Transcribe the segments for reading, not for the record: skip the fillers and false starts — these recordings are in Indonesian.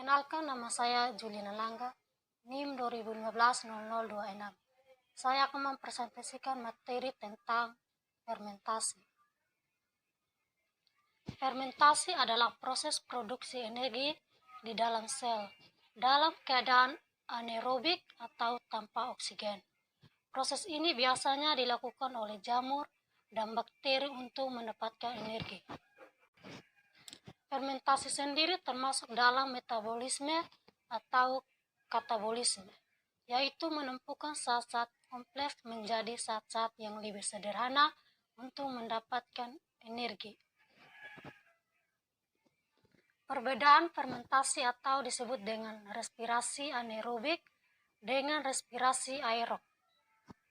Perkenalkan, nama saya Julina Langga, NIM 2015-0026. Saya akan mempresentasikan materi tentang fermentasi. Fermentasi adalah proses produksi energi di dalam sel, dalam keadaan anaerobik atau tanpa oksigen. Proses ini biasanya dilakukan oleh jamur dan bakteri untuk mendapatkan energi. Fermentasi sendiri termasuk dalam metabolisme atau katabolisme, yaitu menumpukan zat-zat kompleks menjadi zat-zat yang lebih sederhana untuk mendapatkan energi. Perbedaan fermentasi atau disebut dengan respirasi anaerobik dengan respirasi aerob.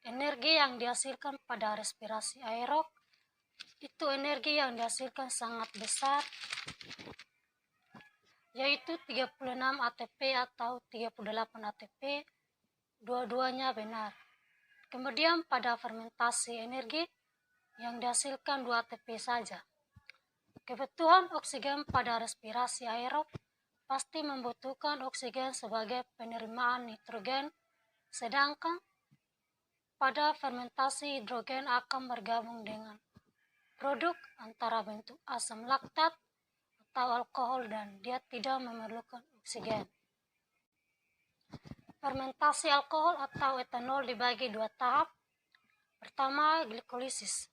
Energi yang dihasilkan pada respirasi aerob itu energi yang dihasilkan sangat besar, yaitu 36 ATP atau 38 ATP, dua-duanya benar. Kemudian pada fermentasi energi yang dihasilkan 2 ATP saja. Kebutuhan oksigen pada respirasi aerob pasti membutuhkan oksigen sebagai penerimaan nitrogen, sedangkan pada fermentasi hidrogen akan bergabung dengan produk antara bentuk asam laktat atau alkohol dan dia tidak memerlukan oksigen. Fermentasi alkohol atau etanol dibagi 2 tahap. Pertama, glikolisis.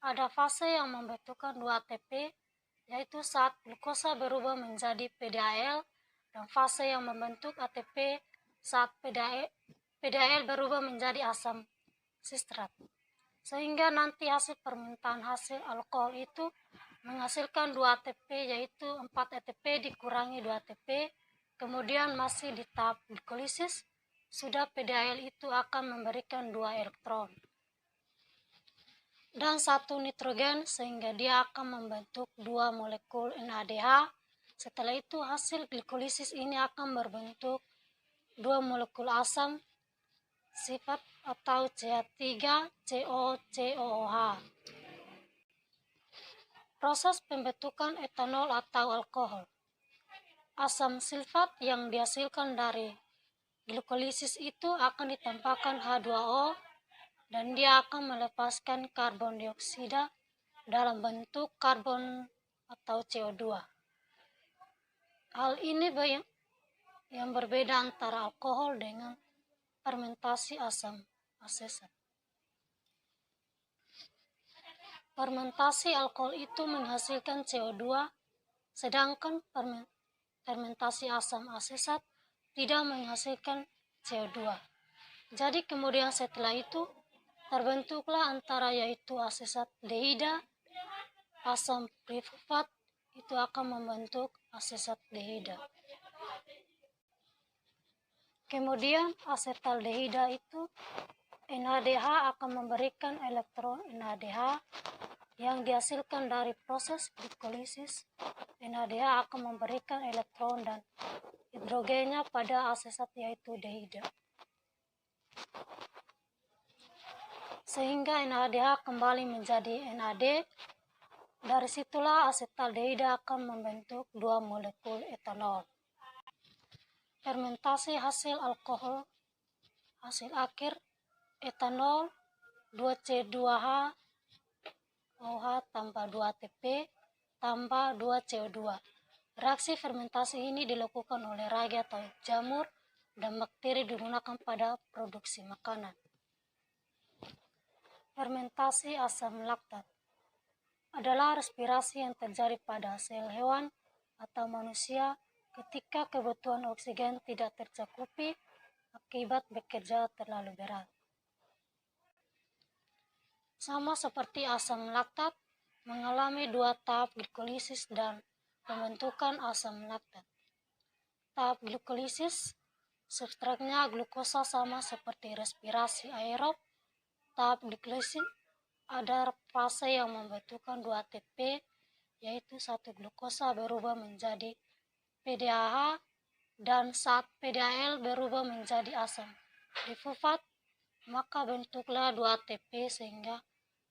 Ada fase yang membutuhkan 2 ATP, yaitu saat glukosa berubah menjadi PDAL, dan fase yang membentuk ATP saat PDAL berubah menjadi asam sitrat. Sehingga nanti hasil permintaan hasil alkohol itu menghasilkan 2 ATP, yaitu 4 ATP dikurangi 2 ATP, kemudian masih di tahap glikolisis, sudah PDAL itu akan memberikan 2 elektron dan 1 nitrogen, sehingga dia akan membentuk 2 molekul NADH. Setelah itu hasil glikolisis ini akan berbentuk 2 molekul asam sifat atau CH3COCOOH. Proses pembentukan etanol atau alkohol. Asam sulfat yang dihasilkan dari glikolisis itu akan ditambahkan H2O dan dia akan melepaskan karbon dioksida dalam bentuk karbon atau CO2. Hal ini yang berbeda antara alkohol dengan fermentasi asam asetat. Fermentasi alkohol itu menghasilkan CO2, sedangkan fermentasi asam asetat tidak menghasilkan CO2. Jadi kemudian setelah itu terbentuklah antara yaitu asetat dehida, asam trifosfat itu akan membentuk asetat dehida. Kemudian asetaldehida itu NADH akan memberikan elektron NADH yang dihasilkan dari proses glikolisis. NADH akan memberikan elektron dan hidrogennya pada asetat yaitu dehida, sehingga NADH kembali menjadi NAD. Dari situlah asetaldehida akan membentuk 2 molekul etanol. Fermentasi hasil alkohol, hasil akhir etanol 2C2H OH tambah 2 ATP tambah 2 CO2. Reaksi fermentasi ini dilakukan oleh ragi atau jamur dan bakteri digunakan pada produksi makanan. Fermentasi asam laktat adalah respirasi yang terjadi pada sel hewan atau manusia ketika kebutuhan oksigen tidak tercukupi akibat bekerja terlalu berat. Sama seperti asam laktat, mengalami 2 tahap glikolisis dan pembentukan asam laktat. Tahap glikolisis, substratnya glukosa sama seperti respirasi aerob. Tahap glikolisis ada fase yang membutuhkan 2 ATP, yaitu 1 glukosa berubah menjadi PDAH dan saat PDAL berubah menjadi asam trifosfat, maka bentuklah 2 ATP sehingga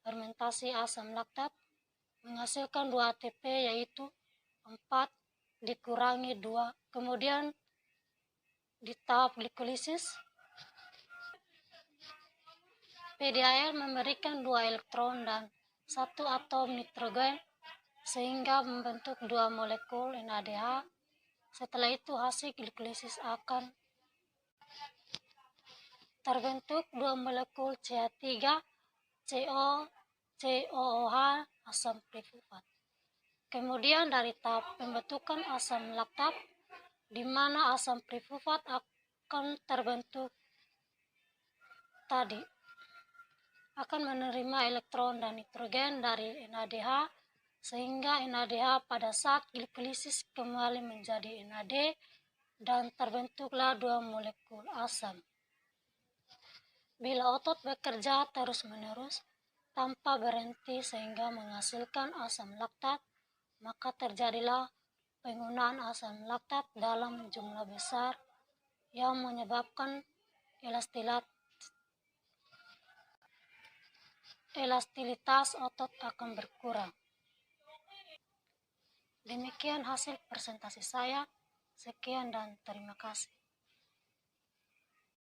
fermentasi asam laktat menghasilkan 2 ATP, yaitu 4 dikurangi 2 Kemudian di tahap glikolisis, PDAL memberikan 2 elektron dan 1 atom nitrogen sehingga membentuk 2 molekul NADH. Setelah itu hasil glikolisis akan terbentuk 2 molekul CH3, COOH, asam trifosfat. Kemudian dari tahap pembentukan asam laktat, di mana asam trifosfat akan terbentuk tadi, akan menerima elektron dan nitrogen dari NADH, sehingga NADH pada saat glikolisis kembali menjadi NAD dan terbentuklah 2 molekul asam. Bila otot bekerja terus-menerus tanpa berhenti sehingga menghasilkan asam laktat, maka terjadilah penggunaan asam laktat dalam jumlah besar yang menyebabkan elastisitas otot akan berkurang. Demikian hasil presentasi saya. Sekian dan terima kasih.